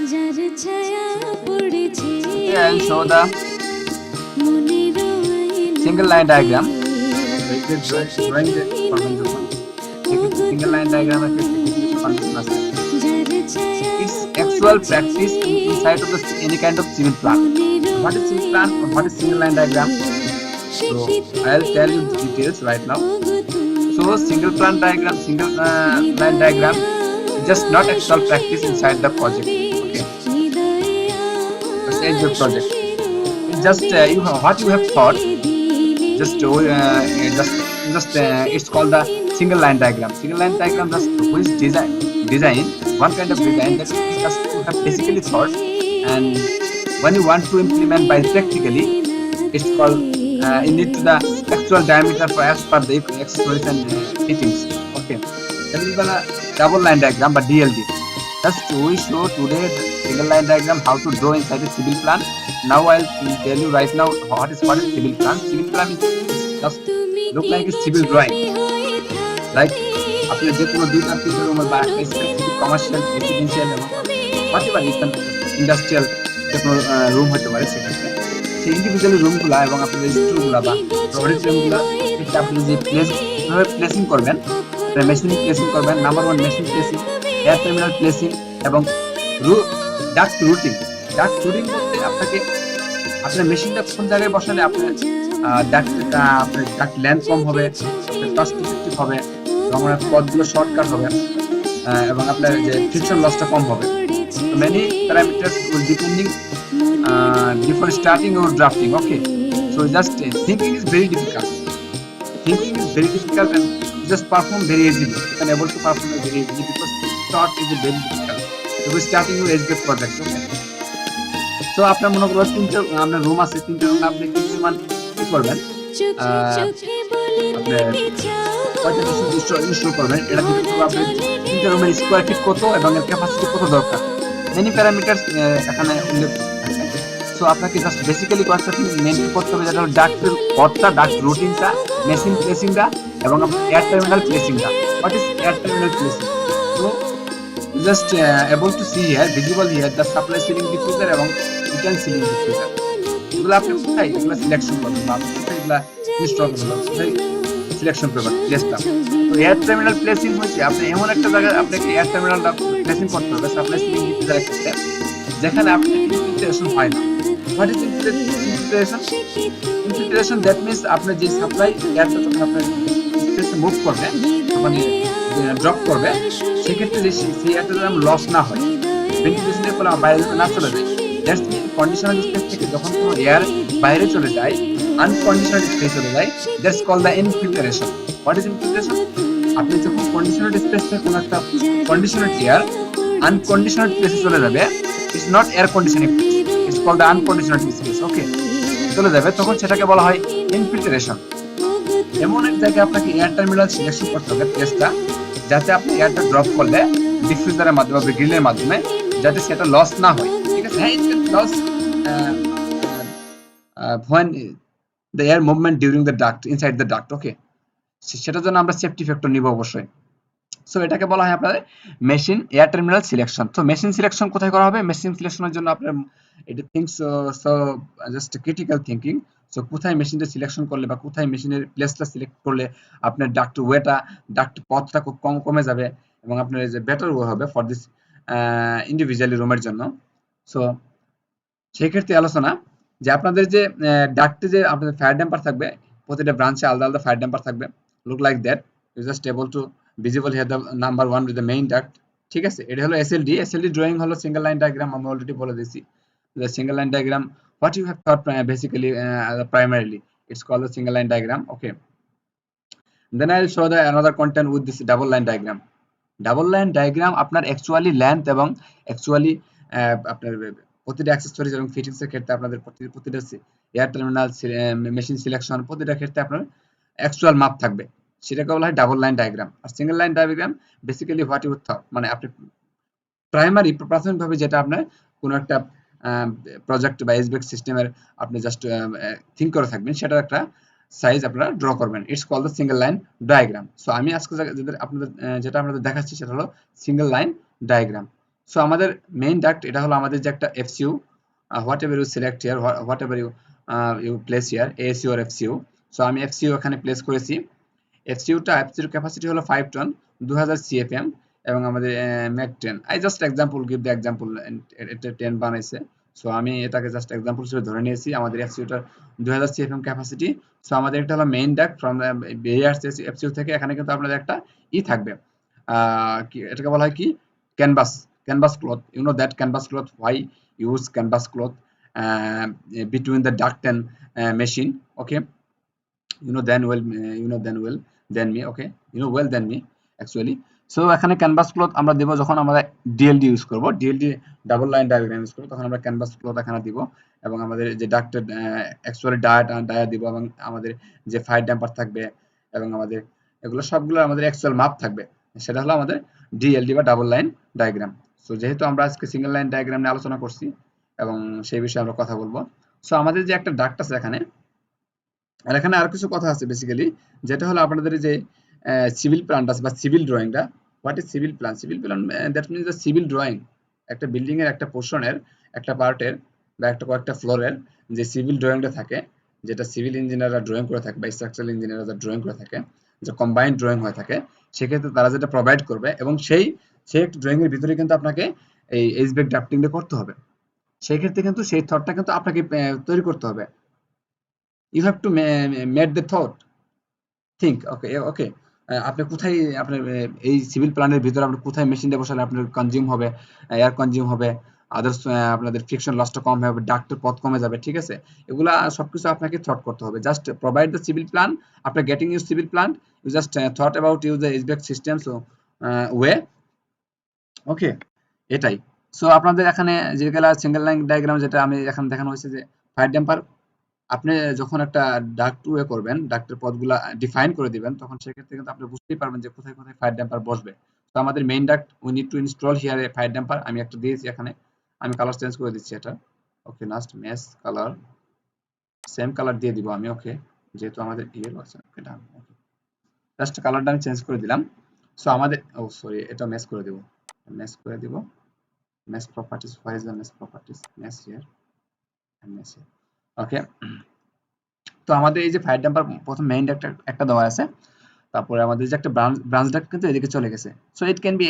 Okay, I'll show the single line diagram. Drawing the convention. Single line diagram it's actual practice inside of the any kind of civil plan. What is civil plan? What is single line diagram? So I'll tell you the details right now. So single line diagram is just not actual practice inside the project. Okay, it's your project. It's just what you have thought. It's called the single line diagram. Single line diagram just which design one kind of design that just you have basically thought, and when you want to implement by practically, it's called you need to the actual diameter for as per the accessories and fittings. Okay, that is the double line diagram, but DLD. Just we show today the single line diagram how to draw inside a civil plan. Now I'll tell you right now what is civil plan. Civil plan is just look like a civil drawing. Like আপনি যে কোনো দুই চার তিন রুমের বা specific commercial residential এবং whatever industrial যে কোনো রুম হতে পারে সেক্ষেত্রে সেই ইন্ডিভিজুয়াল রুমগুলা এবং আপনাদের স্টোরগুলা বা অডিটোরিয়ামগুলা আপনি যে প্লেসিং করবেন, মেশিন প্লেসিং করবেন, number one machine placing, air terminal placing এবং ডাক্ট রুটিং বলতে আপনাকে আপনার মেশিনটা কোন জায়গায় বসালে আপনার ডাক্ট লেন্থ কম হবে, কস্ট ইফেক্টিভ হবে এবং পথগুলো শর্টকাট হবে এবং আপনার যে ফ্রিকশন লসটা কম হবে। So many parameters will depending before starting or drafting. Okay, so just thinking is very difficult. And just perform very easily. You can able to perform very easily because start is very difficult. So we're starting your SBF project. Okay. So আপনার মনে করুন তিনটা আপনার room আছে, তিনটা room আপনি কি পরিমাণ কি করবেন, আপনার কয়টা ইনস্টল করবেন এটা ডিপেন্ড করবে আপনার তিনটা রুমের স্কয়ার ফিট কত এবং এর ক্যাপাসিটি কত দরকার। মেনি প্যারামিটারস এখানে উল্লেখ আছে। সো আপনাকে জাস্ট বেসিক্যালি কয়েকটা থিং মেনটেন করতে হবে, যেটা হলো ডাক্টের পথটা, ডাক্ট রুটিনটা, মেশিন প্লেসিংটা এবং এয়ার টার্মিনাল প্লেসিংটা। What is air terminal placing? So just able to see here, visible here, the supply ceiling diffuser এবং return ceiling diffuser. এগুলো আপনি কোথায় এগুলো সিলেকশন করবেন বা কোথায় এগুলো ইনস্টল করবেন, কোথায় সিলেকশন করবেন প্লেসটা। তো এয়ার টার্মিনাল প্লেসিং হচ্ছে আপনি এমন একটা জায়গায় আপনাকে এয়ার টার্মিনালটা প্লেসিং করতে হবে সাপ্লাই সিলিং ডিফিউজারের ক্ষেত্রে যেখানে আপনি ইনফিল্ট্রেশন হয় না। What is infiltration? Infiltration that means আপনার যে সাপ্লাই এয়ারটা যখন আপনার স্পেসে মুভ করবে মানে ড্রপ করবে সেক্ষেত্রে যে সেই এয়ারটা যেন লস না হয়, ভেন্টিলেশনের ফলে বাইরে না চলে যায়। দ্যাটস মিন কন্ডিশনাল স্পেস থেকে যখন কোনো এয়ার বাইরে চলে যায়, আনকন্ডিশনাল স্পেস চলে যায়, that's called the infiltration. What is infiltration? আপনি যখন কন্ডিশনাল স্পেস থেকে কোনো একটা কন্ডিশনাল এয়ার আনকন্ডিশনাল স্পেসে চলে যাবে, it's not air conditioning, it's called the unconditional space. Okay, চলে যাবে তখন সেটাকে বলা হয় ইনফিল্ট্রেশন। এমন এক জায়গায় আপনাকে এয়ার টার্মিনাল সিলেকশন করতে হবে প্লেসটা, যাতে আপনি এয়ারটা ড্রপ করলে ডিফিউজারের মাধ্যমে বা গ্রিলের মাধ্যমে যাতে সেটা লস না হয়। ঠিক আছে, হ্যাঁ, it can loss when the air movement during the duct inside the duct. ওকে, সেটার জন্য আমরা সেফটি ফ্যাক্টর নিব অবশ্যই। সো এটাকে বলা হয় আপনাদের মেশিন এয়ার টার্মিনাল সিলেকশন। তো মেশিন সিলেকশন কোথায় করা হবে? মেশিন সিলেকশনের জন্য আপনার এটা things so just critical thinking. So কোথায় মেশিনটা সিলেকশন করলে বা কোথায় মেশিনের প্লেসটা সিলেক্ট করলে আপনার ডাক্ট ওয়েটা, ডাক্ট পথটা খুব কমে যাবে এবং আপনার যে বেটার ওয়ে হবে ফর দিস ইন্ডিভিজুয়ালি রুমের জন্য। সো সেক্ষেত্রে আলোচনা যে আপনাদের যে ডাক্টে যে আপনাদের ফায়ার ড্যাম্পার থাকবে, প্রতিটা ব্রাঞ্চে আলাদা আলাদা ফায়ার ড্যাম্পার থাকবে, look like that, you just able to visible here the number one with the main duct. ঠিক আছে, এটা হলো এসএলডি ড্রয়িং হলো সিঙ্গেল লাইন ডায়াগ্রাম। আমি অলরেডি বলে দিয়েছি the single line diagram what you have thought basically primarily it's called a single line diagram. Okay, then I'll show the another content with this double line diagram. Double line diagram আপনার actually length এবং actually আপনার প্রতিটা accessories এবং fittings এর ক্ষেত্রে আপনাদের প্রতিটা air terminal machine selection প্রতিটা ক্ষেত্রে আপনার অ্যাকচুয়াল মাপ থাকবে, সেটাকে বলা হয় ডাবল লাইন ডায়াগ্রাম। আর single line diagram basically what you thought, মানে আপনি প্রাথমিকভাবে যেটা আপনার কোনো একটা প্রজেক্ট বা এসবিএক্স সিস্টেমের আপনি জাস্ট থিঙ্ক করে থাকবেন সেটার একটা সাইজ আপনারা ড্র করবেন, it's called the single line diagram. So আমি আজকে যেটা আপনাদের দেখাচ্ছি সেটা হলো সিঙ্গেল লাইন ডায়াগ্রাম। সো আমাদের মেইন ডাক্ট এটা হলো আমাদের যে একটা FCU, whatever you select here, whatever you place here, ASU আর এফসিউ। সো আমি এফসিউ এখানে প্লেস করেছি। এফসিউর ক্যাপাসিটি হলো 5 টন, 2000 সিএফএম, এবং আমাদের Mac 10। I just example give the example, এটা 10 বানাইছে। সো আমি এটাকে জাস্ট এক্সাম্পল হিসেবে ধরে নিয়েছি। আমাদের এফসিউটার 2000 সিএফএম ক্যাপাসিটি। সো আমাদের এটা হলো মেইন ডাক্ট ফ্রম বেরিয়ে আসছে এফসিউ থেকে। এখানে কিন্তু আপনাদের একটা থাকবে, এটাকে বলা হয় কি, canvas cloth. You know that canvas cloth, why use canvas cloth between the duct and machine, okay. You know than me, okay, you know well than me actually. So এখানে ক্যানভাস ক্লথ আমরা দেব যখন আমরা DLD use করব, DLD double line diagram use করব, তখন আমরা canvas cloth এখানে দিব। এবং আমাদের যে ডাক্টের অ্যাকচুয়ালি ডায়া দিব, এবং আমাদের যে ফায়ার ড্যাম্পার থাকবে, এবং আমাদের এগুলো সবগুলো আমাদের অ্যাকচুয়াল মাপ থাকবে, সেটা হলো আমাদের ডিএলডি বা ডাবল লাইন ডায়াগ্রাম। সো যেহেতু আমরা আজকে সিঙ্গেল লাইন ডায়াগ্রাম নিয়ে আলোচনা করছি এবং সেই বিষয়ে আমরা কথা বলবো। সো আমাদের যে একটা ডাক্ট আছে এখানে, আর এখানে আর কিছু কথা আছে বেসিক্যালি, যেটা হলো আপনাদের যে সিভিল প্ল্যান আছে বা সিভিল ড্রয়িংটা। What is civil plan? Civil plan that means the civil drawing, একটা বিল্ডিং এর একটা পোর্শনের, একটা পার্টের বা একটা কয়েকটা ফ্লোরের যে সিভিল ড্রয়িংটা থাকে, যেটা সিভিল ইঞ্জিনিয়াররা ড্রয়িং করে থাকে বা স্ট্রাকচারাল ইঞ্জিনিয়াররা ড্রয়িং করে থাকে, যে কম্বাইন্ড ড্রয়িং হয়ে থাকে, সেক্ষেত্রে তারা যেটা প্রোভাইড করবে, এবং সেই একটা ড্রয়িং এর ভিতরে কিন্তু আপনাকে এই এইচভিএক ড্রাফটিংটা করতে হবে। সেই ক্ষেত্রে কিন্তু সেই থটটা কিন্তু আপনাকে তৈরি করতে হবে। You have to made the thought, think, okay. আপনি কোথায় আপনার এই সিভিল প্ল্যানের ভিতরে আপনি কোথায় মেশিনটা বসালে আপনার কনজিউম হবে, এয়ার কনজিউম হবে, আদার্স আপনাদের ফ্রিকশন লসটা কম হবে, ডাক্টের পথ কমে যাবে, ঠিক আছে? এগুলা সবকিছু আপনাকে থট করতে হবে। Just provide the civil plan, after getting your civil plan, you just thought about use the HVAC systems way, okay, এটাই। সো আপনাদের এখানে যেগুলা সিঙ্গেল লাইন ডায়াগ্রাম যেটা আমি এখানে দেখানো হয়েছে, যে ফায়ার ড্যাম্পার, আপনি যখন একটা ডাক্ট ওয়ে করবেন, ডাক্টের পথগুলা ডিফাইন করে দিবেন, তখন সেক্ষেত্রে কিন্তু আপনি বুঝতেই পারবেন যে কোথায় কোথায় ফায়ার ড্যাম্পার বসবে। তো আমাদের main duct, we need to install here A fire damper. আমি একটা দিয়েছি এখানে, আমি কালার চেঞ্জ করে দিচ্ছি এটা, okay, last match colour, same colour দিয়ে দিব আমি, ওকে, যেহেতু আমাদের ইয়েলো আছে, ওকে, ডান, ওকে, জাস্ট কালারটা আমি চেঞ্জ করে দিলাম। সো আমাদের, ও সরি, এটা ম্যাচ করে দেব, ম্যাচ করে দিব, match properties, where is the match properties, match here and match here, okay. তো আমাদের এই যে ফায়ার ড্যাম্পার প্রথম মেইন ডাক্ট একটা দেওয়া আছে, তারপরে আমাদের যে একটা ব্রাঞ্চ ডাক্ট কিন্তু এদিকে চলে গেছে। সো ইট ক্যান বি,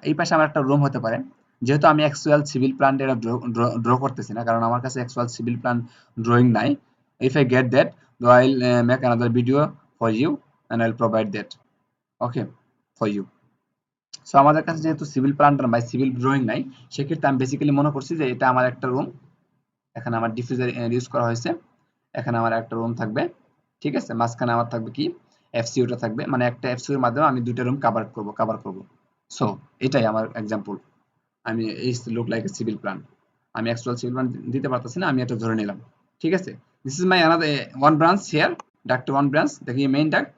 এই পাশে আমার একটা রুম হতে পারে, যেহেতু আমি অ্যাকচুয়াল সিভিল প্ল্যান এটা ড্র করতেছি না, কারণ আমার কাছে অ্যাকচুয়াল সিভিল প্ল্যান ড্রয়িং নাই। ইফ আই গেট দ্যাট, তো I will make another video for you and I will provide that, okay, for you. So আমাদের কাছে যেহেতু সিভিল প্ল্যান বা সিভিল ড্রয়িং নাই, সেক্ষেত্রে আমি বেসিক্যালি মনে করছি যে এটা আমার একটা রুম, এখানে আমার ডিফিউজার ইউজ করা হয়েছে, এখানে আমার একটা রুম থাকবে, ঠিক আছে, মাঝখানে আমার থাকবে কি, এফসিউটা থাকবে, মানে একটা এফসিউ এর মাধ্যমে আমি দুইটা রুম কভার করব। সো এটাই আমার एग्जांपल। আমি এই look like a civil plan, আমি অ্যাকচুয়াল সিভিল প্ল্যান দিতে পারতাছি না, আমি এটা ধরে নিলাম, ঠিক আছে। This is my another one branch here, duct one branch, দেখি main duct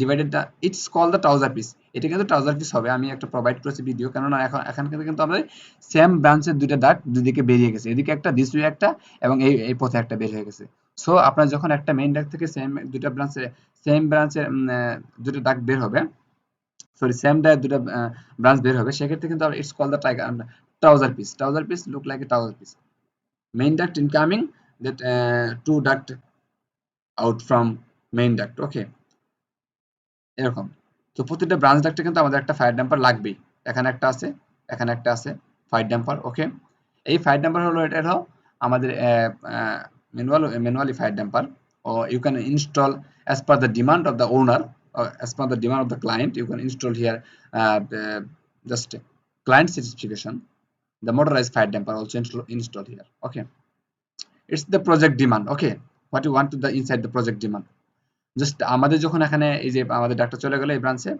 divided the, it's call the trouser piece. এটা কিন্তু ট্রাউজার পিস হবে, আমি একটা প্রোভাইড করেছি ভিডিও, কেননা এখন কিন্তু আমাদের সেম ব্রাঞ্চের দুইটা ডাক্ট দুদিকে বেরিয়ে গেছে, এদিকে একটা, দিস ওয়ে একটা, এবং এই পথে একটা বের হয়ে গেছে। সো আপনার যখন একটা মেইন ডাক্ট থেকে দুইটা ব্রাঞ্চের দুটো ডাক্ট বের হবে, সরি সেম ডাক্ট দুটো ব্রাঞ্চ বের হবে, সেক্ষেত্রে কিন্তু it's call the trouser piece look like A trouser piece, main duct incoming, that two duct out from main duct, okay, এরকম। তো প্রতিটা ব্রাঞ্চ ডাক্টে কিন্তু আমাদের একটা ফায়ার ড্যাম্পার লাগবেই, এখানে একটা আছে, এখানে একটা আছে ফায়ার ড্যাম্পার, ওকে। এই ফায়ার ড্যাম্পার হলো, এটা হলো আমাদের manually fire damper, or you can install as per the demand of the owner, or as per the demand of the client, you can install here just client specification, the motorized fire damper also install here, okay. It's the project demand, okay, what you want to the inside the project demand, just আমাদের যখন এখানে এই যে আমাদের doctor চলে গেল এই ব্রাঞ্চে,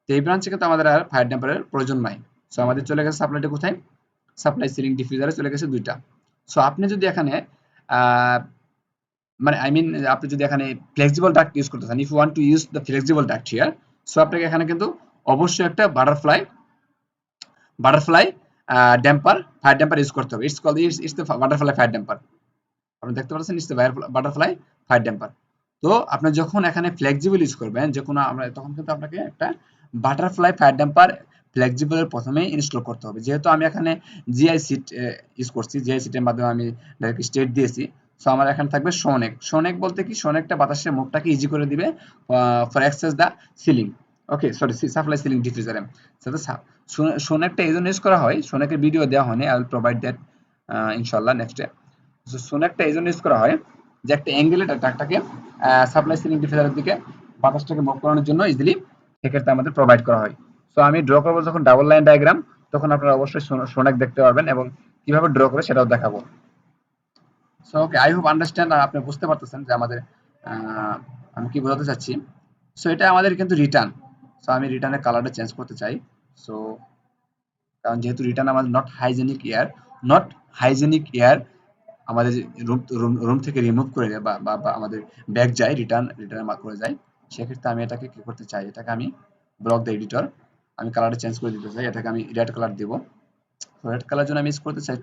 তো এই ব্রাঞ্চে কিন্তু আমাদের আর ফায়ার ড্যাম্পারের প্রয়োজন নাই। সো আমাদের চলে গেছে সাপ্লাইটা কোথায়, সাপ্লাই সিলিং ডিফিউজারে চলে গেছে দুইটা। সো আপনি যদি এখানে মানে আই মিন আপনি যদি এখানে ফ্লেক্সিবল ডাক্ট ইউজ করতে চান, if you want to use the flexible duct here, so আপনাকে এখানে কিন্তু অবশ্যই একটা butterfly damper, fire damper use করতে হবে। It's the butterfly fire damper, আপনি দেখতে পাচ্ছেন, it's the butterfly fire damper. তো আপনি যখন এখানে ফ্লেক্সিবল ইউজ করবেন যে কোনো, আমরা তখন কিন্তু আপনাকে একটা বাটারফ্লাই ফায়ার ড্যাম্পার ফ্লেক্সিবলের প্রথমেই ইনস্টল করতে হবে। যেহেতু আমি এখানে জিআই সিট ইউজ করছি, জিআই সিটের মাধ্যমে আমি ডাইরেক্ট স্টেট দিয়েছি। সো আমার এখানে থাকবে শোনেক। শোনেক বলতে কি, শোনেকটা বাতাসের মুখটাকে ইজি করে দিবে for access the ceiling. Okay, sorry, supply ceiling ডিফিউজারে। শোনেকটা এই জন্য ইউজ করা হয়, শোনেকের ভিডিও দেওয়া হয়নি, আই উইল প্রোভাইড দ্যাট ইনশাআল্লাহ নেক্সটে। সো শোনেকটা এই জন্য ইউজ করা হয় যে একটা অ্যাঙ্গেলে ডাকটাকে সাপ্লাই সিলিং ডিফিউজারের দিকে বাতাসটাকে মুভ করানোর জন্য ইজিলি সেক্ষেত্রে আমাদের প্রোভাইড করা হয়। সো আমি ড্র করবো যখন ডাবল লাইন ডায়াগ্রাম, তখন আপনারা অবশ্যই শোনেক দেখতে পারবেন এবং কিভাবে ড্র করে সেটাও দেখাবো। So okay, I hope understand, আর আপনি বুঝতে পারতেছেন যে আমাদের আমি কি বোঝাতে চাচ্ছি। সো এটা আমাদের কিন্তু রিটার্ন। সো আমি রিটার্নের কালারটা চেঞ্জ করতে চাই। সো কারণ যেহেতু রিটার্ন আমাদের নট হাইজেনিক এয়ার আমাদের রুম থেকে রিমুভ করে দেয় বা আমাদের ব্যাক যায়, রিটার্ন করে যায়, সেক্ষেত্রে আমি এটাকে কি করতে চাই, এটাকে আমি ব্লক দ্য এডিটর, আমি কালারটা চেঞ্জ করে দিতে চাই, এটাকে আমি রেড কালার দিব। রেড কালার জন্য আমি ইউজ করতে চাই,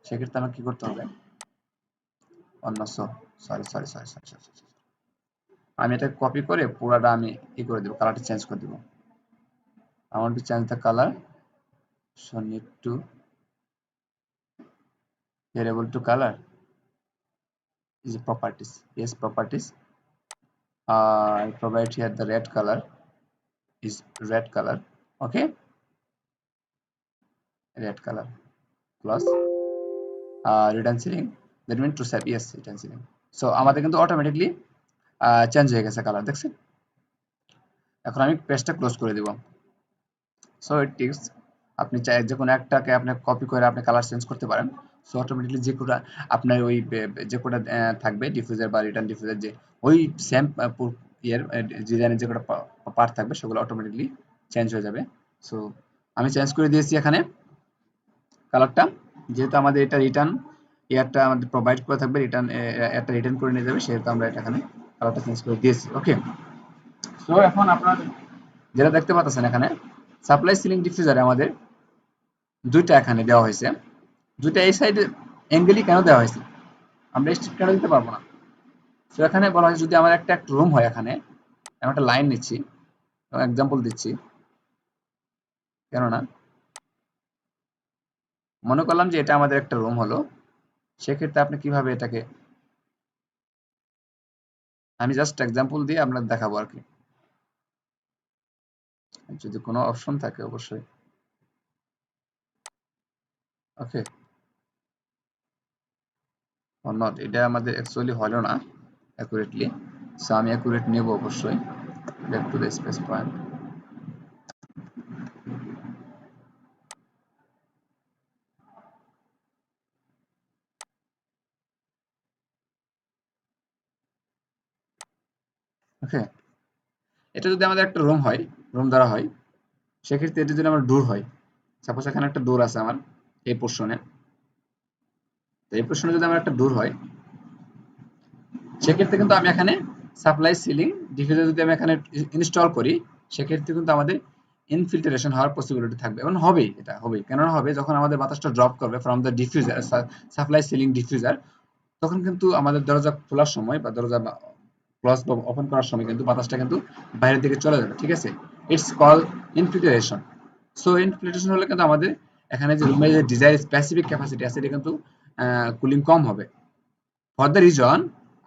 সেক্ষেত্রে আমাকে কি করতে হবে, অন্য sorry sorry sorry sorry sorry, আমি এটা কপি করে পুরাটা আমি ই করে দেবো, কালারটা চেঞ্জ করে দেবো। I want to change the color, so need to here able to color is properties. Yes, properties. I provide here the red color is red color. Okay, red color plus return ceiling, that means to save, yes, return ceiling. So আমাদের কিন্তু automatically change হয়ে গেছে colour, দেখছেন। এখন আমি পেজটা close করে দিব। সো ইট টিপস, আপনি চাই যে কোনো একটাকে আপনি কপি করে আপনি কালার চেঞ্জ করতে পারেন। সো অটোমেটিকলি যে কোটা আপনার ওই যে কোটা থাকবে ডিফিউজার বা রিটার্ন ডিফিউজার, যে ওই সেম ইয়ের ডিজাইনের যে কোটা পার্ট থাকবে সেগুলো অটোমেটিকলি চেঞ্জ হয়ে যাবে। সো আমি চেঞ্জ করে দিয়েছি এখানে কালারটা, যেহেতু আমাদের এটা রিটার্ন এয়ারটা আমাদের প্রোভাইড করে থাকবে, রিটার্ন এয়ারটা রিটার্ন করে নিয়ে যাবে, সেহেতু আমরা এটা এখানে কালারটা চেঞ্জ করে দিয়েছি। ওকে, সো এখন আপনারা যেটা দেখতে পাচ্ছেন এখানে সাপ্লাই সিলিং ডিফিউজারে আমাদের দুইটা এখানে দেওয়া হয়েছে, দুইটা এই সাইডে অ্যাঙ্গেলই কেন দেওয়া হয়েছে, আমরা স্ট্রিপ কেন দিতে পারবো না। তো এখানে বলা হয়েছে যদি আমার একটা রুম হয়, এখানে আমি একটা লাইন নিচ্ছি এবং এক্সাম্পল দিচ্ছি, কেননা মনে করলাম যে এটা আমাদের একটা রুম হলো, সেক্ষেত্রে আপনি কিভাবে এটাকে, আমি জাস্ট এক্সাম্পল দিয়ে আপনাদের দেখাবো আর কি, যদি কোনো অপশন থাকে অবশ্যই। ওকে, নট, এটা আমাদের অ্যাকচুয়ালি হলো না অ্যাকুরেটলি, সো আমি অ্যাকুরেট নেব অবশ্যই। Back to the space point. Okay, এটা যদি আমাদের একটা রুম হয়, রুম দ্বারা হয়, সেক্ষেত্রে এটা যদি আমার ডোর হয়, সাপোজ এখানে একটা ডোর আছে আমার এই পোর্শনে, তো এই পোর্শনে যদি আমার একটা ডোর হয়, সেক্ষেত্রে কিন্তু আমি এখানে সাপ্লাই সিলিং ডিফিউজার যদি আমি এখানে ইনস্টল করি, সেক্ষেত্রে কিন্তু আমাদের ইনফিল্ট্রেশন হওয়ার পসিবিলিটি থাকবে, এবং হবেই, এটা হবেই। কেন হবে, যখন আমাদের বাতাসটা ড্রপ করবে from the diffuser, supply ceiling diffuser, তখন কিন্তু আমাদের দরজা খোলার সময় বা দরজা ক্লোজ বা ওপেন করার সময় কিন্তু বাতাসটা কিন্তু বাইরের দিকে চলে যাবে, ঠিক আছে। It's call infiltration. So infiltration হলে কিন্তু আমাদের এখানে যে রুমের যে ডিজায়ার স্পেসিফিক ক্যাপাসিটি আছে, এটা কিন্তু কুলিং কম হবে। ফর দ্য রিজন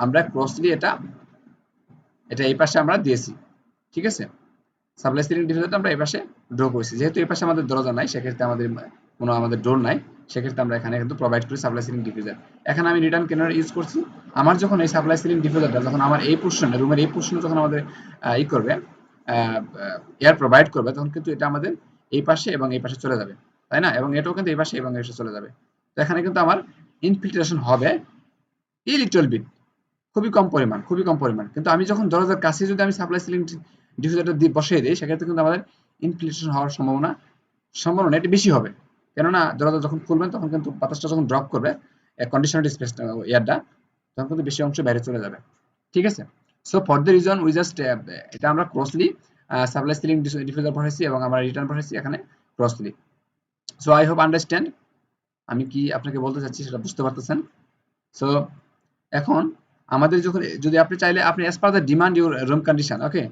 আমরা ক্রসলি এটা এই পাশে আমরা দিয়েছি, ঠিক আছে। সাপ্লাই সিলিং ডিফিউজারটা আমরা এই পাশে ড্র করেছি, যেহেতু এই পাশে আমাদের দরজা নাই, সেক্ষেত্রে আমাদের কোনো ডোর নাই, সেক্ষেত্রে আমরা এখানে কিন্তু প্রোভাইড করি সাপ্লাই সিলিং ডিফিউজার। এখানে আমি রিটার্ন কেন ইউজ করছি, আমার যখন এই সাপ্লাই সিলিং ডিফিউজারটা যখন আমার এই পোর্শনে, রুমের এই পোর্শনে যখন আমাদের ই করবে, এয়ার প্রোভাইড করবে, তখন কিন্তু এটা আমাদের এই পাশে এবং এই পাশে চলে যাবে, তাই না, এবং এটাও কিন্তু এই পাশে এবং এই পাশে চলে যাবে। তো এখানে কিন্তু আমার ইনফিল্ট্রেশন হবে ই লিটল বিট, খুবই কম পরিমাণ, খুবই কম পরিমাণ। কিন্তু আমি যখন দরজার কাছে যদি আমি সাপ্লাই সিলিং ডিফিউজারটা দিয়ে বসিয়ে দিই, সেক্ষেত্রে কিন্তু আমাদের ইনফিল্ট্রেশন হওয়ার সম্ভাবনা এটা বেশি হবে। কেননা দরজা যখন খুলবেন, তখন কিন্তু বাতাসটা যখন ড্রপ করবে কন্ডিশনার স্পেস এয়ারটা, তখন কিন্তু বেশি অংশ বাইরে চলে যাবে, ঠিক আছে। So for the reason we just এটা আমরা ক্রসলি সাপ্লাই সিলিং ডিফিউজার বসাইছি এবং আমরা রিটার্ন বসাইছি এখানে ক্রসলি। সো আই হোপ আন্ডারস্ট্যান্ড আমি কি আপনাকে বলতে চাচ্ছি সেটা বুঝতে পারতেছেন। সো এখন আমাদের যখন, যদি আপনি চাইলে আপনি as per the demand your room condition, okay,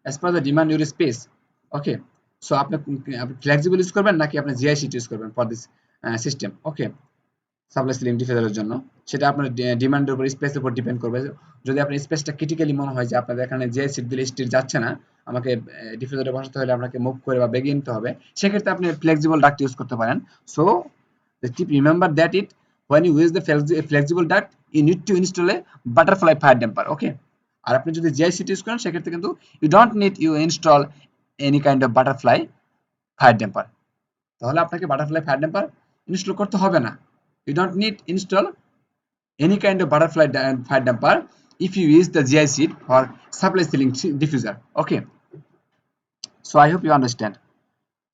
as per the demand your space, okay, so আপনি ফ্লেক্সিবল ইউজ করবেন নাকি আপনি জিআই শিট ইউজ করবেন for this system. Okay, supply ceiling ডিফিউজারের জন্য সেটা আপনার ডিমান্ডের উপর, স্পেসের উপর ডিপেন্ড করবে। যদি আপনার স্পেসটা ক্রিটিক্যালি মনে হয় যে আপনাদের এখানে জিআই শিট দিলে স্টিল যাচ্ছে না, আমাকে ডিফিউজারে বসাতে হলে আপনাকে মুভ করে বা বেগে নিতে হবে, সেক্ষেত্রে আপনি ফ্লেক্সিবল ডাক্ট ইউজ করতে পারেন। So remember that it when you use the flexible duct you need to install a butterfly fire damper. Okay, আর আপনি যদি জিআই শিট ইউজ করেন সেক্ষেত্রে কিন্তু you don't need you install any kind of butterfly fire damper। তাহলে আপনাকে butterfly fire damper install করতে হবে না। You don't need install any kind of butterfly fire damper if you use the GI sheet for supply ceiling diffuser. Okay, so I hope you understand.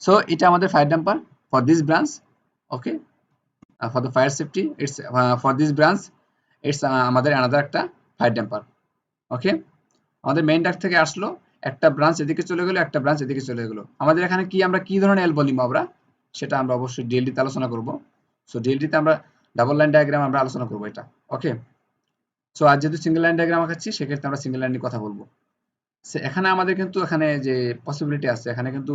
So এটা আমাদের fire damper for this branch. Okay, for the fire safety it's for this branch it's আমাদের another একটা fire damper. ওকে, আমাদের main duct থেকে আসলো, একটা branch এদিকে চলে গেল, একটা ব্রাঞ্চ এদিকে চলে গেল। আমাদের এখানে কি আমরা কি ধরনের এলবো নিব আমরা, সেটা আমরা অবশ্যই ডিএলডিতে আলোচনা করব। সো ডিএলডিতে আমরা ডাবল লাইন ডায়াগ্রাম আমরা আলোচনা করব এটা। ওকে, সো আজ যেহেতু সিঙ্গেল লাইন ডায়াগ্রাম আঁকাচ্ছি সেক্ষেত্রে আমরা সিঙ্গেল লাইন নিয়ে কথা বলবো। এখানে আমাদের কিন্তু এখানে যে পসিবিলিটি আছে, এখানে কিন্তু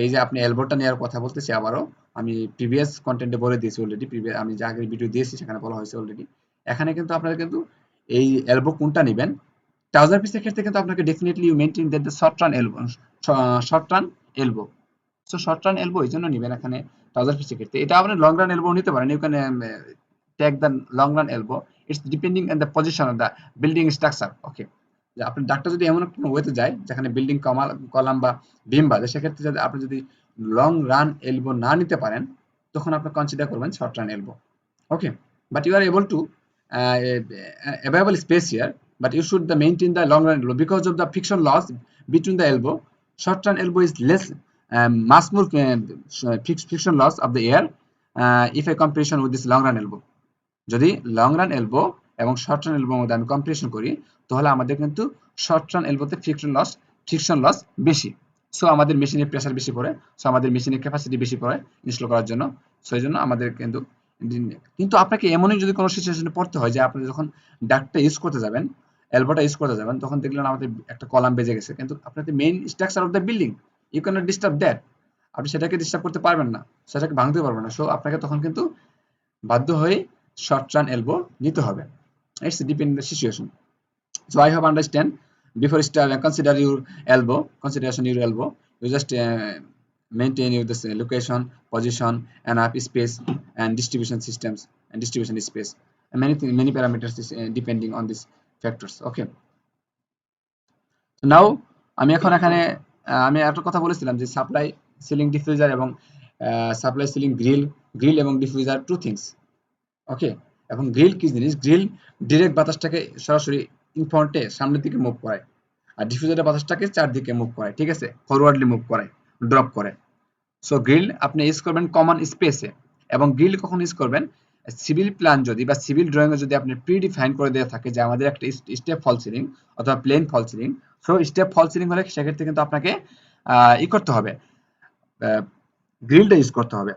এই যে আপনি এলবোটা নেওয়ার কথা বলতেছি, আবারও আমি প্রিভিয়াস কন্টেন্টে বলে দিয়েছি অলরেডি, আমি যে আগের ভিডিও দিয়েছি সেখানে বলা হয়েছে অলরেডি। এখানে কিন্তু আপনারা কিন্তু এই এলবো কোনটা নেবেন, ট্রাউজার পিসের ক্ষেত্রে কিন্তু আপনাকে definitely you maintain that the short run elbow, short run elbow. So short run elbow এই জন্য নেবেন এখানে ট্রাউজার পিসের ক্ষেত্রে। এটা আপনি লং রান এলবো নিতে পারেন, you can take the long run elbow, it's depending on the position of the building structure. Okay, যে আপনার ডাক্তার যদি এমন কোনো ওয়েতে যায় যেখানে বিল্ডিং কলাম বা বিম বাজে, সেক্ষেত্রে যদি আপনি যদি লং রান এলবো না নিতে পারেন, তখন আপনি কনসিডার করবেন short run elbow. Okay, but you are able to available space here, but you should maintain the long run elbow because of the friction loss between the elbow. Short run elbow is less much more friction loss of the air if I comparison with this long run elbow. যদি long run elbow এবং short run এলবোর মধ্যে আমি comparison করি, তাহলে আমাদের কিন্তু short run এলবোতে friction loss বেশি। So আমাদের মেশিনের প্রেসার বেশি পড়ে, সো আমাদের মেশিনের ক্যাপাসিটি বেশি পড়ে ইনস্টল করার জন্য। সো এই জন্য আমাদের কিন্তু আপনাকে এমনই যদি কোনো সিচুয়েশনে পড়তে হয় যে আপনি যখন ডাক্টটা ইউজ করতে যাবেন, এলবোটা ইউজ করতে যাবেন, তখন দেখলেন আমাদের একটা কলাম বেজে গেছে, কিন্তু আপনাদের main structure of the building, you can't disturb that, আপনি সেটাকে ডিস্টার্ব করতে পারবেন না, সেটাকে ভাঙতে পারবেন না। সো আপনাকে তখন কিন্তু বাধ্য হয়ে short run elbow নিতে হবে। It's depend the situation. So I have understand. Before start, consideration your elbow. You just maintain your this location, position, enough space, and distribution systems and distribution space. And many parameters is depending on these factors. Okay. So now আমি এখন এখানে আমি একটা কথা বলেছিলাম যে supply ceiling diffuser এবং supply ceiling grill এবং ডিফিউজার টু থিংস। ওকে, এখন গ্রিল কি জিনিস, গ্রিল ডিরেক্ট বাতাসটাকে সরাসরি ইনফ্রন্টে সামনের দিকে মুভ করায়, আর ডিফিউজারের বাতাসটাকে চারদিকে মুভ করায়, ঠিক আছে, ফরওয়ার্ডলি মুভ করায়, ড্রপ করে। সো গ্রিল আপনি ইউজ করবেন কমন স্পেসে, এবং গ্রিল কখন ইউজ করবেন, সিভিল প্ল্যান যদি বা সিভিল ড্রয়িং এ যদি আপনি প্রিডিফাইন করে দেওয়া থাকে যে আমাদের একটা স্টেপ ফল সিলিং অথবা প্লেন ফল সিলিং, সো স্টেপ ফল সিলিং হলে সেক্ষেত্রে কিন্তু আপনাকে করতে হবে, গ্রিলটা ইউজ করতে হবে।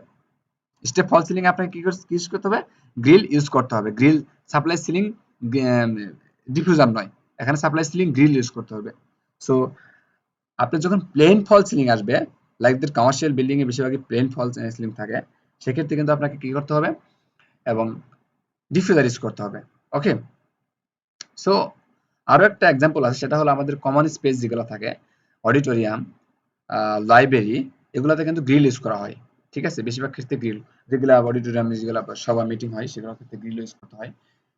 স্টেপ ফল সিলিং আপনাকে কি ইউজ করতে হবে, গ্রিল ইউজ করতে হবে। গ্রিল সাপ্লাই সিলিং ডিফিউজার নয়, এখানে সাপ্লাই সিলিং গ্রিল ইউজ করতে হবে। সো আপনি যখন প্লেন ফল সিলিং আসবে, লাইক দ্যাট কমার্শিয়াল বিল্ডিং এ বেশিরভাগই প্লেন ফল সিলিং থাকে, সেক্ষেত্রে কিন্তু আপনাকে কি করতে হবে এবং ডিফিউজার ইউজ করতে হবে। ওকে, সো আরো একটা এক্সাম্পল আছে, সেটা হলো আমাদের কমন স্পেস যেগুলো থাকে, অডিটোরিয়াম, লাইব্রেরি, এগুলোতে কিন্তু গ্রিল ইউজ করা হয়, ঠিক আছে, বেশিরভাগ ক্ষেত্রে গ্রিল, যেগুলো অডিটোরিয়াম যেগুলো সভা মিটিং হয় সেগুলোর ক্ষেত্রে গ্রিল ইউজ করতে হয়,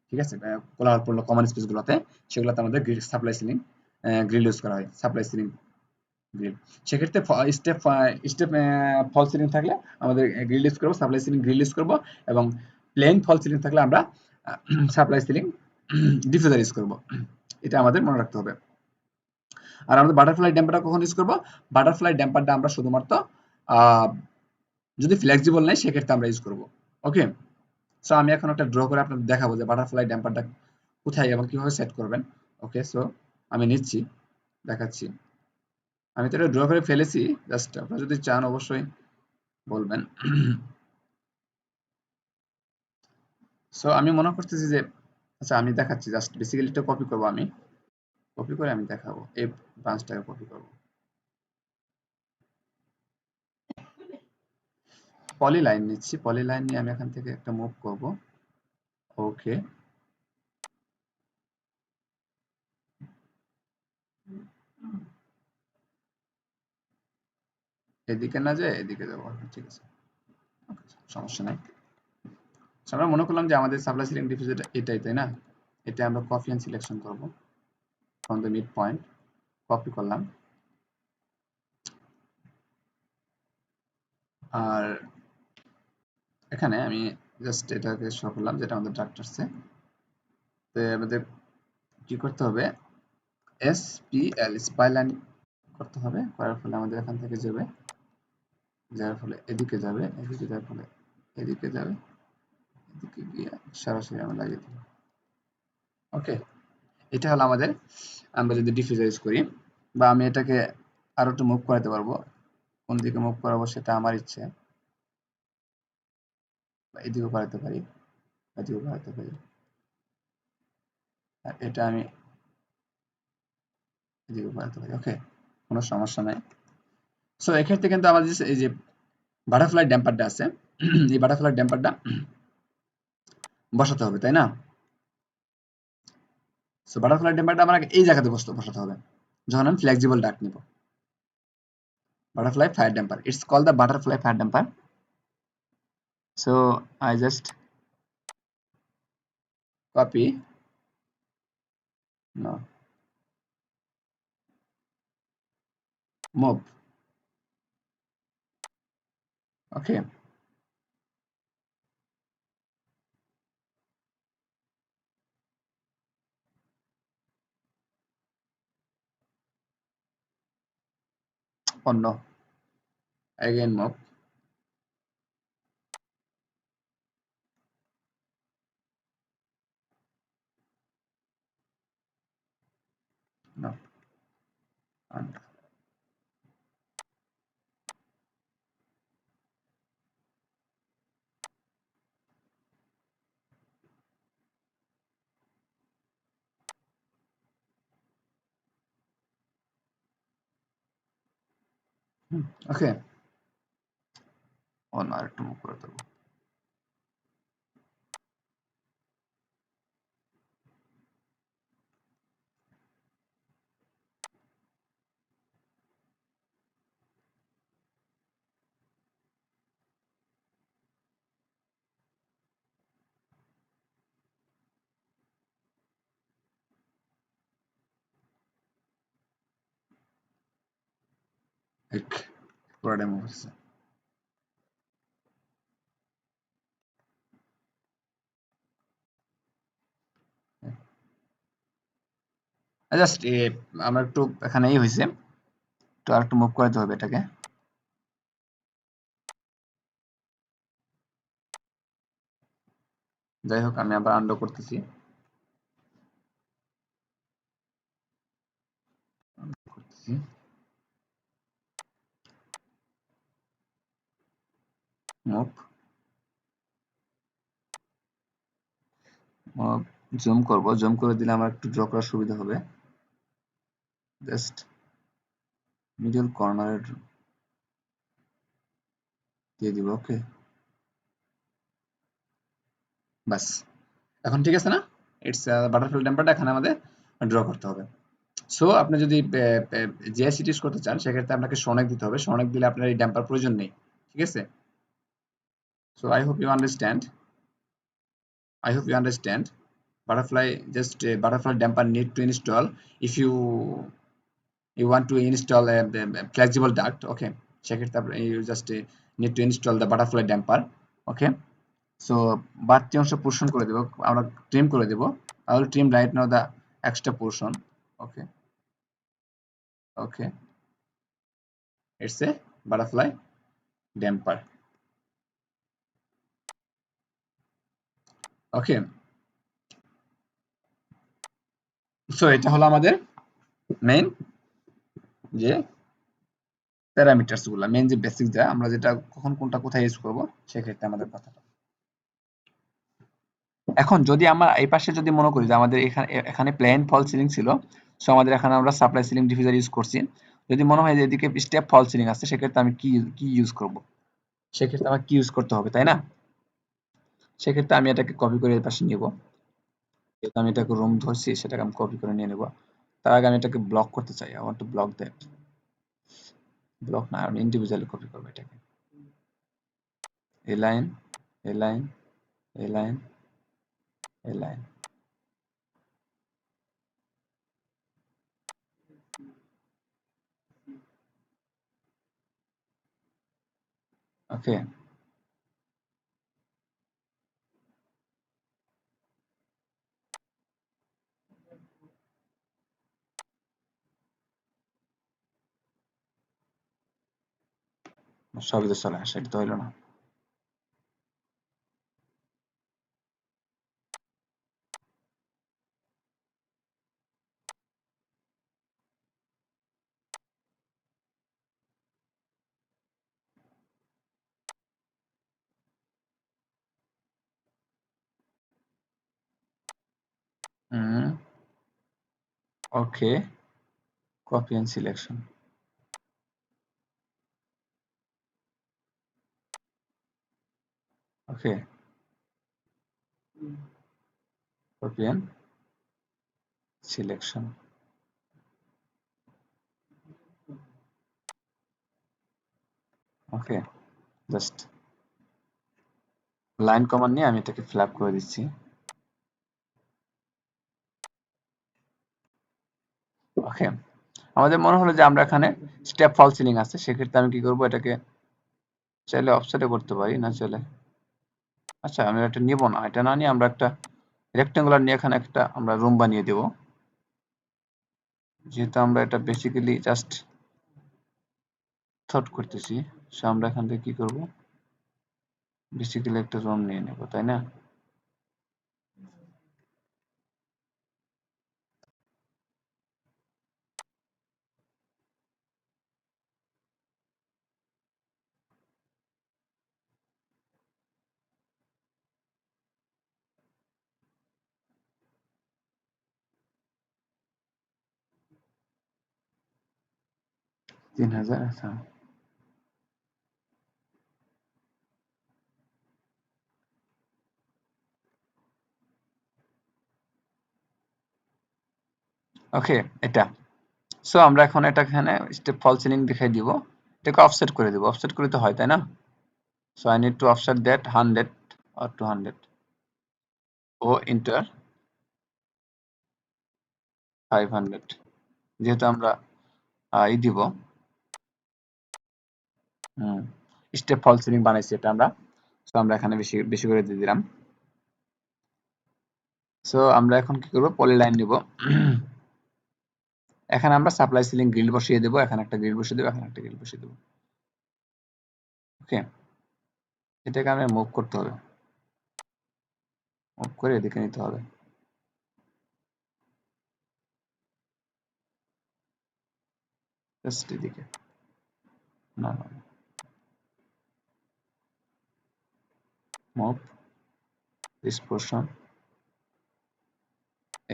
ঠিক আছে, কোলাহলপূর্ণ কমন স্পেস গুলোতে, সেগুলোতে আমাদের grill supply ceiling grill use করা হয়, সাপ্লাই সিলিং গ্রিল। সেক্ষেত্রে স্টেপ ফল সিলিং থাকলে আমাদের গ্রিল ইউজ করবো, সাপ্লাই সিলিং গ্রিল ইউজ করবো, এবং প্লেন ফল সিলিং থাকলে আমরা সাপ্লাই সিলিং ডিফিউজার ইউজ করবো, এটা আমাদের মনে রাখতে হবে। আর আমাদের বাটারফ্লাই ড্যাম্পারটা কখন ইউজ করবো, বাটারফ্লাই ড্যাম্পারটা আমরা শুধুমাত্র যদি ফ্লেক্সিবল নেই সেক্ষেত্রে আমরা ইউজ করবো। ওকে, সো আমি এখন একটা ড্র করে আপনাদের দেখাবো যে বাটারফ্লাই ড্যাম্পারটা কোথায় এবং কিভাবে সেট করবেন। ওকে, সো আমি নিচ্ছি, দেখাচ্ছি, আমি তো এটা ড্র করে ফেলেছি, জাস্ট আপনারা যদি চান অবশ্যই বলবেন। সো আমি মনে করতেছি যে, আচ্ছা আমি দেখাচ্ছি, জাস্ট বেসিক্যালি এটা কপি করবো, আমি কপি করে আমি দেখাবো, এই ব্রাঞ্চটাকে কপি করবো। পলিলাইন নিচ্ছি, পলিলাইন নিয়ে আমি এখান থেকে একটা মুভ করব। ওকে, এদিকে না যায় এদিকে যাবো, ঠিক আছে, সমস্যা নাই। আমরা মনে করলাম যে আমাদের সাপ্লাই সিলিং ডিফিউজ এটাই, তাই না? এটা আমরা কপি এন্ড সিলেকশন করব from the mid point, copy করলাম, আর এখানে আমি জাস্ট এটাকে শো করলাম যেটা আমাদের ডাক্ট আসছে। তো আমাদের কি করতে হবে, এসপিএল স্পাইলাইন করতে হবে, করার ফলে আমাদের এখান থেকে যাবে, যার ফলে এদিকে যাবে, এদিকে যাওয়ার ফলে এদিকে যাবে, এদিকে গিয়ে সরাসরি আমরা লাগিয়ে দেব। ওকে, এটা হলো আমাদের, আমরা যদি ডিফিউজার ইউজ করি, বা আমি এটাকে আরো একটু মুভ করাতে পারবো, কোন দিকে মুভ করাবো সেটা আমার ইচ্ছে, এদিকেও করাতে পারি, এদিকেও করাতে পারি, আর এটা আমি এদিকেও করাতে পারি। ওকে, কোনো সমস্যা নাই। সো এক্ষেত্রে কিন্তু আমাদের এই যে বাটারফ্লাই ড্যাম্পারটা আছে, এই বাটারফ্লাই ড্যাম্পারটা বসাতে হবে, তাই না? সো বাটারফ্লাই ড্যাম্পারটা আমাকে এই জায়গাতে বসাতে হবে যখন আমি ফ্লেক্সিবল ডাক্ট নিব। Butterfly fire damper, it's called the butterfly fire damper. So I just copy, no, move, okay, oh no, again move, no, and okay, oh no, একটু মুভ করে দেবো। এক পুরোটাই মুভ হচ্ছে। জাস্ট আমরা একটু এখানে এই হয়েছে, তো আর একটু মুভ করাতে হবে এটাকে। যাই হোক, আমি আবার আন্ডু করতেছি, মুভ, জুম করব, জুম করে দিলে আমার একটু ড্র করার সুবিধা হবে। জাস্ট মিডল কর্নারের দিয়ে দিব, ওকে, বাস এখন ঠিক আছে না? ইটস বাটারফ্লাই ড্যাম্পারটা এখানে আমাদের ড্র করতে হবে। সো আপনি যদি জিআইসিটি ইউজ করতে চান সেক্ষেত্রে আপনাকে সনেক দিতে হবে, সনেক দিলে আপনার এই ড্যাম্পার প্রয়োজন নেই, ঠিক আছে? So I hope you understand, I hope you understand. Butterfly, just butterfly damper need to install if you want to install a flexible duct. Okay, check it out. You just need to install the butterfly damper. Okay, so বাড়তি অংশ portion করে দেব, আমরা trim করে দেব। I will trim right now the extra portion. Okay, okay, it's a butterfly damper. Okay, so এটা হলো আমাদের main যে parameters গুলা, মেইন যে বেসিক যা আমরা যেটা কখন কোনটা কোথায় ইউজ করব সেক্ষেত্রে আমাদের কথাটা। এখন যদি আমরা এই পাশে যদি মনে করি যে আমাদের এখানে প্লেন ফল সিলিং ছিল, সো আমাদের এখানে আমরা সাপ্লাই সিলিং ডিফিউজার ইউজ করছি, যদি মনে হয় যে এদিকে স্টেপ ফল সিলিং আছে সেক্ষেত্রে আমি কি ইউজ করব, সেক্ষেত্রে আমাকে কি ইউজ করতে হবে, তাই না? সেক্ষেত্রে আমি এটাকে কপি করে এর পাশে নিব। যেহেতু আমি এটাকে রুম ধরছি, সেটাকে আমি কপি করে নিয়ে নেব। তার আগে আমি এটাকে ব্লক করতে চাই। I want to block that. Block না, আমি ইন্ডিভিজুয়ালি কপি করব এটাকে। A line, a line, a line, a line. Okay, সবই তো চলে আসে, এটা তো হইলো না। Okay, copy and selection. Okay, copy and selection. Okay, just line command নিয়ে আমি এটাকে ফ্ল্যাপ করে দিচ্ছি। ওকে, আমাদের মনে হলো যে আমরা এখানে স্টেপ ফল সিলিং আছে, সেক্ষেত্রে আমি কি করব, এটাকে চাইলে অফসেটে করতে পারি, না চাইলে, আচ্ছা আমি এটা নিব না, এটা না নিয়ে আমরা একটা রেক্টেঙ্গুলার নিয়ে এখানে একটা আমরা রুম বানিয়ে দেব। যেহেতু আমরা এটা বেসিক্যালি জাস্ট থট করতেছি, সো আমরা এখান থেকে কি করব, বেসিক্যালি একটা রুম নিয়ে নেব, তাই না? তিন হাজার, আচ্ছা ওকে, এটা, সো আমরা এখন এটা এখানে স্টেপ ফল সিলিং দেখাই দিব, এটাকে অফসেট করে দিব, অফসেট করে তো হয়, তাই না? So I need to offset that 100 or 200, or into 500, যেহেতু আমরা ই দিব, স্টেপ ফল সিলিং বানাইছি এটা আমরা, সো আমরা এখানে বেশি বেশি করে দিয়ে দিলাম। সো আমরা এখন কি করব, পলি লাইন নিব। এখানে আমরা সাপ্লাই সিলিং গ্রিল বসিয়ে দেব, এখানে একটা গ্রিল বসিয়ে দেব, এখানে একটা গ্রিল বসিয়ে দেব। ওকে, এটাকে আমরা মুভ করতে হবে, মুভ করে এদিকে নিতে হবে, জাস্ট এদিকে, না না, মুভ দিস পোরশন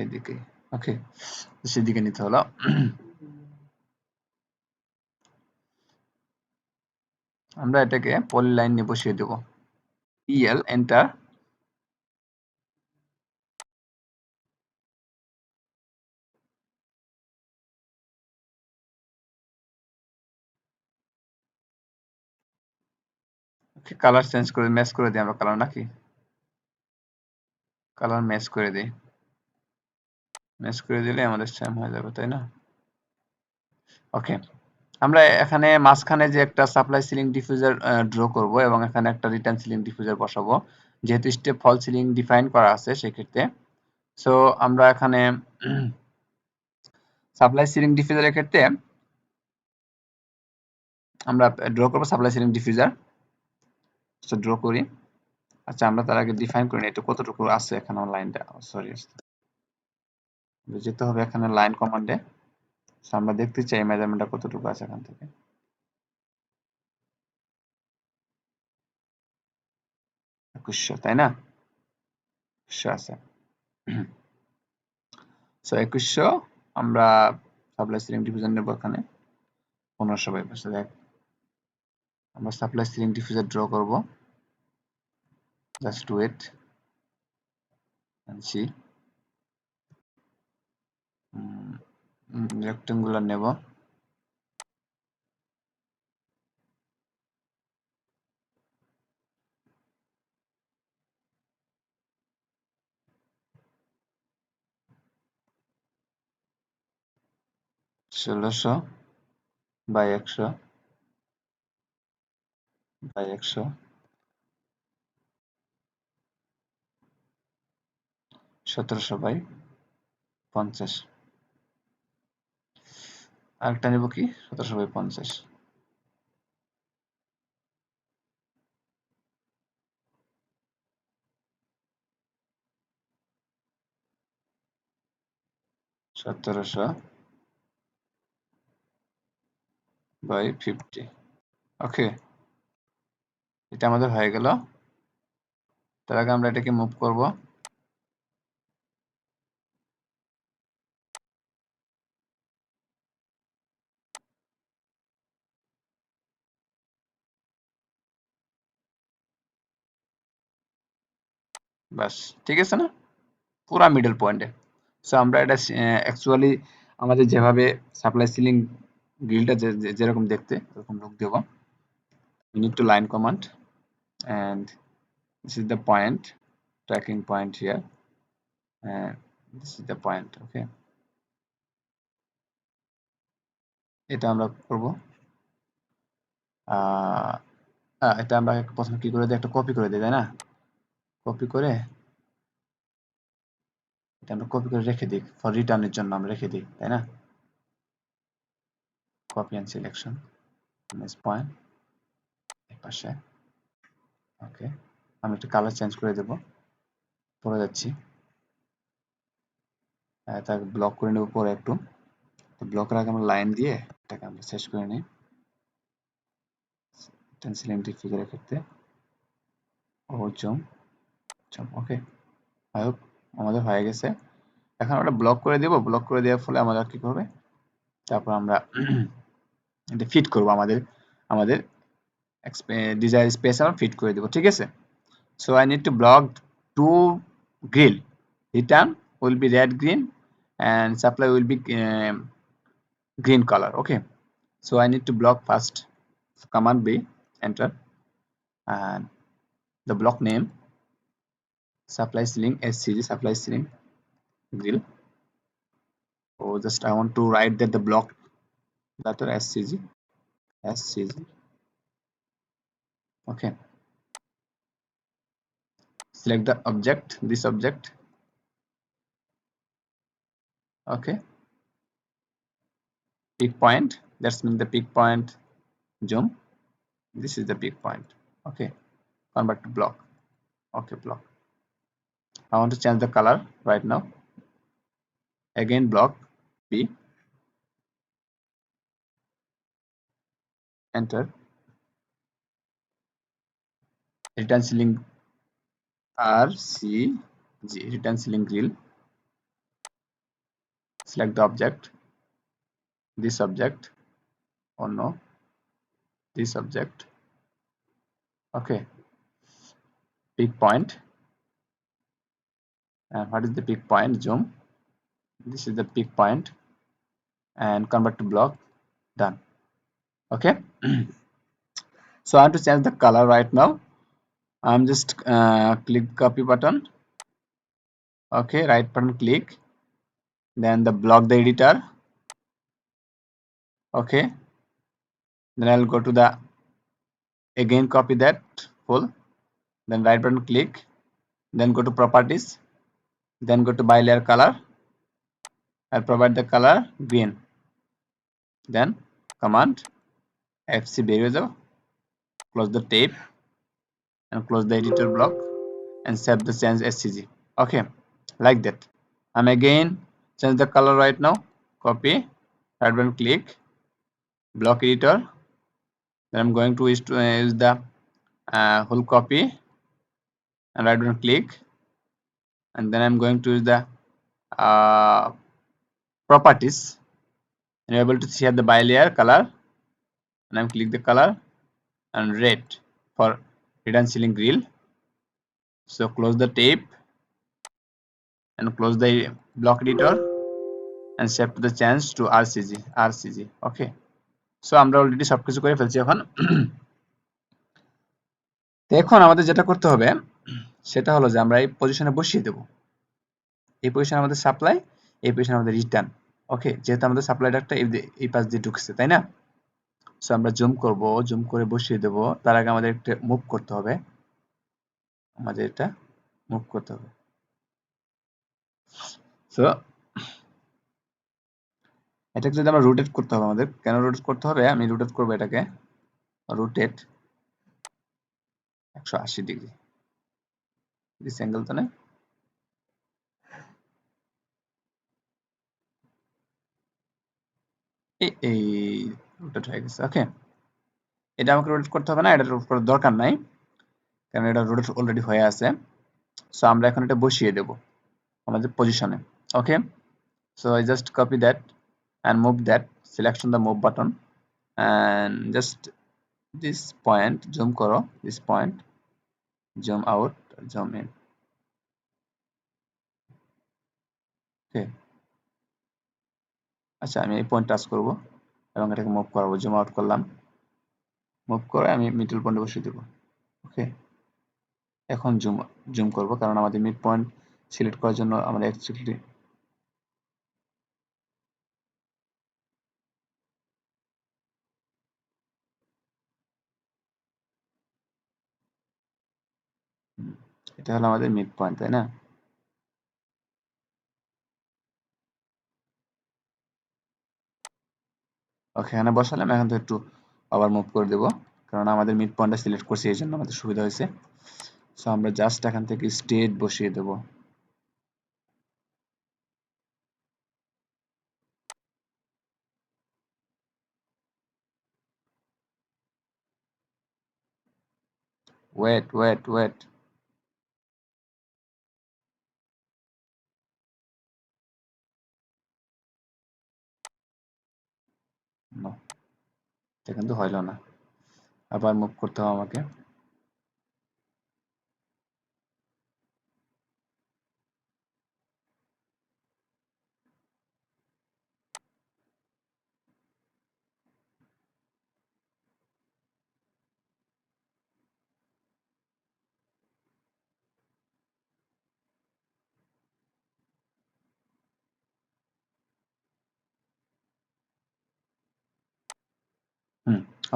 এদিকে। ওকে, সেদিকে নিতে হলো। আমরা এটাকে পলি লাইন নিয়ে বসিয়ে দেব, ইএল এন্টার। ওকে, কালার চেঞ্জ করে ম্যাচ করে দিই আমরা কালার, নাকি কালার ম্যাচ করে দিই, ম্যাচ করে দিলে আমাদের সেম হয়ে যাবে, তাই না? ওকে, আমরা এখানে মাঝখানে যে একটা সাপ্লাই সিলিং ডিফিউজার ড্র করব এবং এখানে একটা রিটার্ন সিলিং ডিফিউজার বসাবো, যেহেতু স্টেপ ফল সিলিং ডিফাইন করা আছে সেক্ষেত্রে। সো আমরা এখানে সাপ্লাই সিলিং ডিফিউজারের ক্ষেত্রে আমরা ড্র করব supply ceiling diffuser, so draw করি। আচ্ছা, আমরা তার আগে ডিফাইন করি এটা কতটুকু আছে এখানে লাইনটা, সরি যেতে হবে এখানে লাইন কমান্ডে। সো আমরা দেখতে চাই মেজারমেন্টটা কতটুকু আছে এখান থেকে, 2100, তাই না? 2100 আছে। সো 2100 আমরা সাপ্লাই সিলিং ডিভিশন নেব এখানে 1500 বাই 500, আমরা সাপ্লাই সিলিং ডিফিউজার ড্র করব। Just wait and see. Rectangular নেব। ষোলোশো বাই 100 বাই 100, 1700 বাই 50। আরেকটা নেব কি 1700 বাই 50, 1700 বাই 50। ওকে, এটা আমাদের হয়ে গেল। তার আগে আমরা এটাকে মুভ করব। বাস ঠিক আছে না, পুরা মিডল পয়েন্টে। সো আমরা এটা অ্যাকচুয়ালি আমাদের যেভাবে সাপ্লাই সিলিং গ্রিলটা যেরকম দেখতে এরকম লুক দেব। we need to line command and this is the point, tracking point here, and this is the point. Okay, এটা আমরা করব। এটা আমরা প্রথমে কি করে দিই, একটা কপি করে দিই, তাই না? কপি করে এটা আমরা কপি করে রেখে দিই, ফর রিটার্নের জন্য আমরা রেখে দিই, তাই না? Copy and selection this point এই পাশে। ওকে, আমি একটু কালার চেঞ্জ করে দেব। পরে যাচ্ছি, তাকে ব্লক করে নেব পরে একটু। তো ব্লকের আগে আমরা লাইন দিয়ে এটাকে আমরা শেষ করে নিই টেনসিলিং ফিগারের ক্ষেত্রে। Oh zoom zoom. Okay, I hope আমাদের হয়ে গেছে। এখন আমরা ব্লক করে দেব। ব্লক করে দেওয়ার ফলে আমাদের কি করবে, তারপর আমরা এটা ফিট করব, আমাদের আমাদের ডিজায়ার স্পেস আমরা ফিট করে দেব, ঠিক আছে? So I need to block to grill, return will be red green and supply will be green color. Okay, so I need to block first. Command B, enter, and the block name supply ceiling SCG, supply ceiling grill. Oh, just I want to write that the block letter SCG, SCG. Okay, select the object, this object. Okay, peak point, that's mean the peak point zoom. This is the peak point. Okay, convert to block. Okay, block. I want to change the color right now. Again block B, enter, return ceiling RCG, return ceiling grill. Select the object, this object, or no, this object. Okay, peak point, and what is the peak point? Zoom. This is the peak point, and convert to block. Done. Okay. So I want to change the color right now. I'm just click copy button. Okay, right button click, then the block the editor. Okay, then I'll go to the again copy that full, then right button click, then go to properties, then go to bilayer color. I'll provide the color green, then command FC বেরিয়ে যাও, close the tape and close the editor block and save the change SCG. Okay, like that. I'm again change the color right now, copy, right button click, block editor, then I'm going to use the whole copy and right button click, and then I'm going to use the properties, and you're able to see the bilayer color, and I'm click the color, and red for hidden ceiling grill. So close the tape and close the block editor and save to the change to RCG. Okay, so আমরা already সবকিছু করে ফেলছি এখন। তো এখন আমাদের যেটা করতে হবে সেটা হলো যে আমরা এই পজিশনে বসিয়ে দেব। এই পজিশনে আমাদের সাপ্লাই, এই পজিশনে আমাদের রিটার্ন। ওকে, যেহেতু আমাদের সাপ্লাই ডাক্টটা এই পাশ দিয়ে ঢুকছে, তাই না? সো আমরা জুম করব, জুম করে বসিয়ে দেব। তার আগে আমাদের একটা মুভ করতে হবে, আমাদের এটা মুভ করতে হবে। সো এটাকে যদি আমরা রোটেট করতে হবে, আমাদের কেন রোটেট করতে হবে, আমি রোটেট করব এটাকে রোটেট 180 ডিগ্রি। দিস অ্যাঙ্গেল তো না, এই রোটেট হয়ে গেছে। ওকে, এটা আমাকে রোটেট করতে হবে না, এটা রোটেট করার দরকার নাই, কারণ এটা রোটেট অলরেডি হয়ে আছে। সো আমরা এখন এটা বসিয়ে দেব আমাদের পজিশনে। ওকে, so I just copy that and move that, selection the move button and just this point zoom karo, this point zoom out, zoom in. Okay, আচ্ছা আমি এই পয়েন্ট টাচ করব এবং এটাকে মুভ করব, জুম আউট করলাম, মুভ করে আমি মিডল পয়েন্টে বসিয়ে দেব। ওকে, এখন জুম জুম করব কারণ আমাদের মিড পয়েন্ট সিলেক্ট করার জন্য আমাদের অ্যাকচুয়ালি এটা হলো আমাদের মিড পয়েন্ট, তাই না? ওকে, এখানে বসালাম, এখন তো একটু আবার মুভ করে দেব কারণ আমাদের মিড পয়েন্টটা সিলেক্ট করছি, এই জন্য আমাদের সুবিধা হয়েছে। সো আমরা জাস্ট এখান থেকে স্ট্রেট বসিয়ে দেব। ওয়েট নো, এটা কিন্তু হইল না, আবার মুভ করতে হবে আমাকে।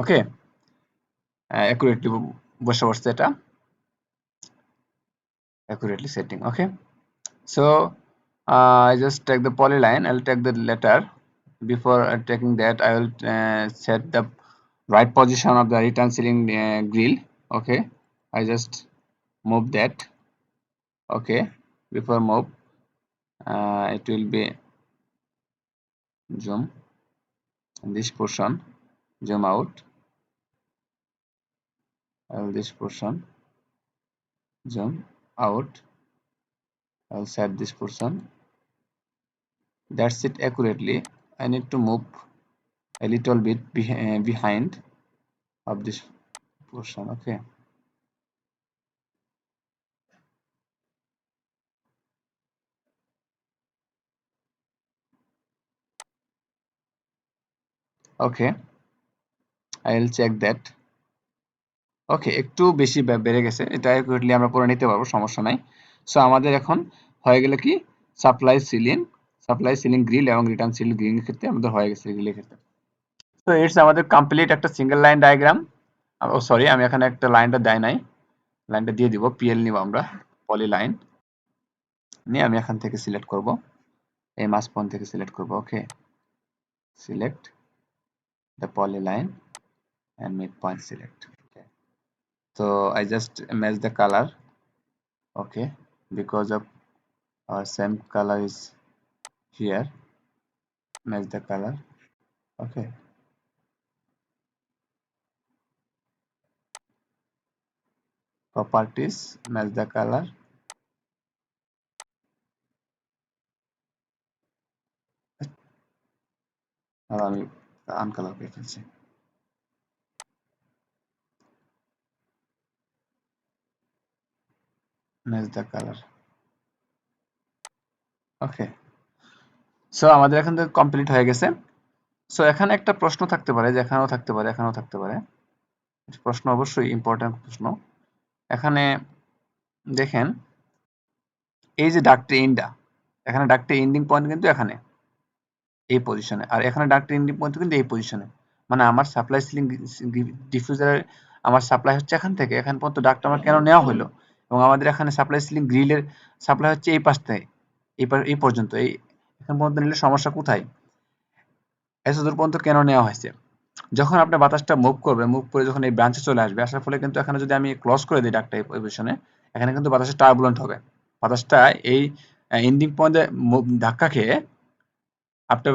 ওকে, অ্যাকুরেটলি বসে বসছে এটা, accurately setting. Okay, so I just take the polyline, I'll take the letter. Before taking that, I will set the right position of the return ceiling grill. Okay, I just move that. Okay, before move, it will be zoom in this portion, zoom out, this portion, zoom out, I'll set this portion. That's it accurately. I need to move a little bit behind of this portion. Okay, okay, I will check that. ওকে, একটু বেশি বেড়ে গেছে, এটা accurately আমরা পরে নিতে পারবো, সমস্যা নাই। সো আমাদের এখন হয়ে গেল কি, সাপ্লাই সিলিং গ্রিল এবং রিটার্ন সিলিং গ্রিল ক্ষেত্রে আমাদের হয়ে গেছে গ্রিলের ক্ষেত্রে। তো ইটস আমাদের কমপ্লিট একটা সিঙ্গেল লাইন ডায়াগ্রাম। ও সরি, আমি এখানে একটা লাইনটা দেয় নাই, লাইনটা দিয়ে দিব, পিএল নিব আমরা, পলি লাইন নিয়ে আমি এখান থেকে সিলেক্ট করব, এই মাস পয়েন্ট থেকে সিলেক্ট করব। Okay, select the polyline and midpoint select. Okay, so I just match the color. Okay, because of our same color is here, match the color. Okay, properties, match the color. আর আমি আনকালার করে ফেলছি। Match the colour. Okay, so আমাদের এখান থেকে complete হয়ে গেছে। So এখানে একটা প্রশ্ন থাকতে পারে, যে এখানেও থাকতে পারে, এখানেও থাকতে পারে। প্রশ্ন অবশ্যই ইম্পর্টেন্ট প্রশ্ন। এখানে দেখেন, এই যে ডাক্টে ইন্ডা, এখানে ডাক্টে এন্ডিং পয়েন্ট কিন্তু এখানে এই পজিশনে, আর এখানে ডাক্টে এন্ডিং পয়েন্ট কিন্তু এই পজিশনে। মানে আমার সাপ্লাই সিলিং ডিফিউজারের আমার সাপ্লাই হচ্ছে এখান থেকে এখান পর্যন্ত ডাক্ট আমার কেন নেওয়া হলো, এবং আমাদের এখানে সাপ্লাই সিলিং গ্রিলের সাপ্লাই হচ্ছে এই পাশ থেকে এই পর্যন্ত, এই এখান পর্যন্ত নিলে সমস্যা কোথায়, এতদূর পর্যন্ত কেন নেওয়া হয়েছে। যখন আপনি বাতাসটা মুভ করবে, মুভ করে যখন এই ব্রাঞ্চে চলে আসবে, আসার ফলে কিন্তু এখানে যদি আমি ক্লোজ করে দিই ডাক্টটা এই পজিশনে, এখানে কিন্তু বাতাসটা টার্বুলেন্ট হবে। বাতাসটা এই এন্ডিং পয়েন্টে ধাক্কা খেয়ে after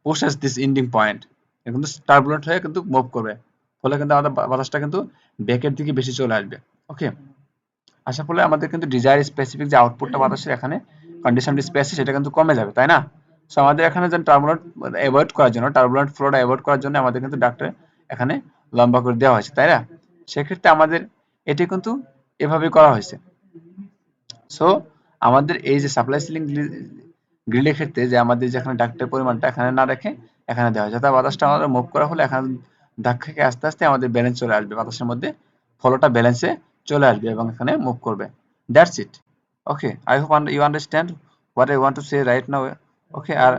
pushes this ending point কিন্তু টার্বুলেন্ট হয়ে কিন্তু মুভ করবে, ফলে কিন্তু আমাদের বাতাসটা কিন্তু ব্যাকের দিকে বেশি চলে আসবে। ওকে, আসার ফলে আমাদের কিন্তু ডিজায়ার স্পেসিফিক যে আউটপুটটা বাতাসের এখানে কন্ডিশন স্পেসে সেটা কিন্তু কমে যাবে, তাই না? সো আমাদের এখানে যেন টার্বুলেন্ট অ্যাভয়েড করার জন্য, টার্বুলেন্ট ফ্লোটা অ্যাভয়েড করার জন্য আমাদের কিন্তু ডাক্তার এখানে লম্বা করে দেওয়া হয়েছে, তাই না? সেক্ষেত্রে আমাদের এটি কিন্তু এভাবে করা হয়েছে। সো আমাদের এই যে সাপ্লাই সিলিং গ্রিলের ক্ষেত্রে যে আমাদের যেখানে ডাক্টের পরিমাণটা এখানে না রেখে এখানে দেওয়া হয়, যাতে বাতাসটা আমাদের মুভ করা হলে এখানে ধাক্কা খেয়ে আস্তে আস্তে আমাদের ব্যালেন্স চলে আসবে, বাতাসের মধ্যে ফলোটা ব্যালেন্সে চলে আসবে এবং এখানে মুভ করবে। That's it. Okay, I hope you understand what I want to say right now. Okay, আর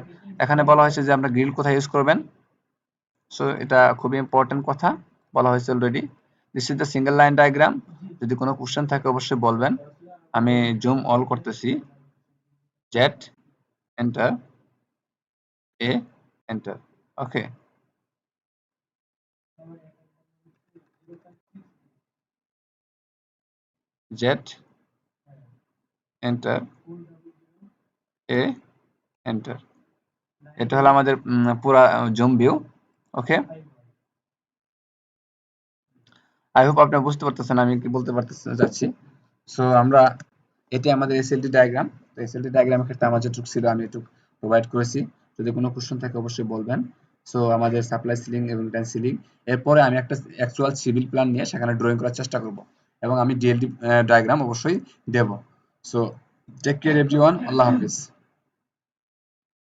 এখানে বলা হয়েছে যে আমরা গ্রিল কোথায় ইউজ করবেন। সো এটা খুবই ইম্পর্টেন্ট কথা বলা হয়েছে already. This is the single line diagram. যদি কোনো কোশ্চেন থাকে অবশ্যই বলবেন। আমি জুম অল করতেছি, জেট এন্টার, এ এন্টার। ওকে, জেট এন্টার, এ এন্টার। এটা হলো আমাদের পুরা zoom view. Okay, I hope আপনি বুঝতে পারতেছেন আমি কি বলতে যাচ্ছি। সো আমরা এটি আমাদের এসএলডি ডায়াগ্রাম। তো এসএলডি ডায়াগ্রামের ক্ষেত্রে আমার যেটুকু ছিল আমি একটু প্রোভাইড করেছি। যদি কোনো কোশ্চেন থাকে অবশ্যই বলবেন। সো আমাদের সাপ্লাই সিলিং এবং ট্যাঙ্ক সিলিং, এরপরে আমি একটা অ্যাকচুয়াল সিভিল প্ল্যান নিয়ে সেখানে ড্রয়িং করার চেষ্টা করব, এবং আমি ডিএলডি ডায়াগ্রাম অবশ্যই দেব। সো টেক কেয়ার এভরিওয়ান, আল্লাহ হাফিজ।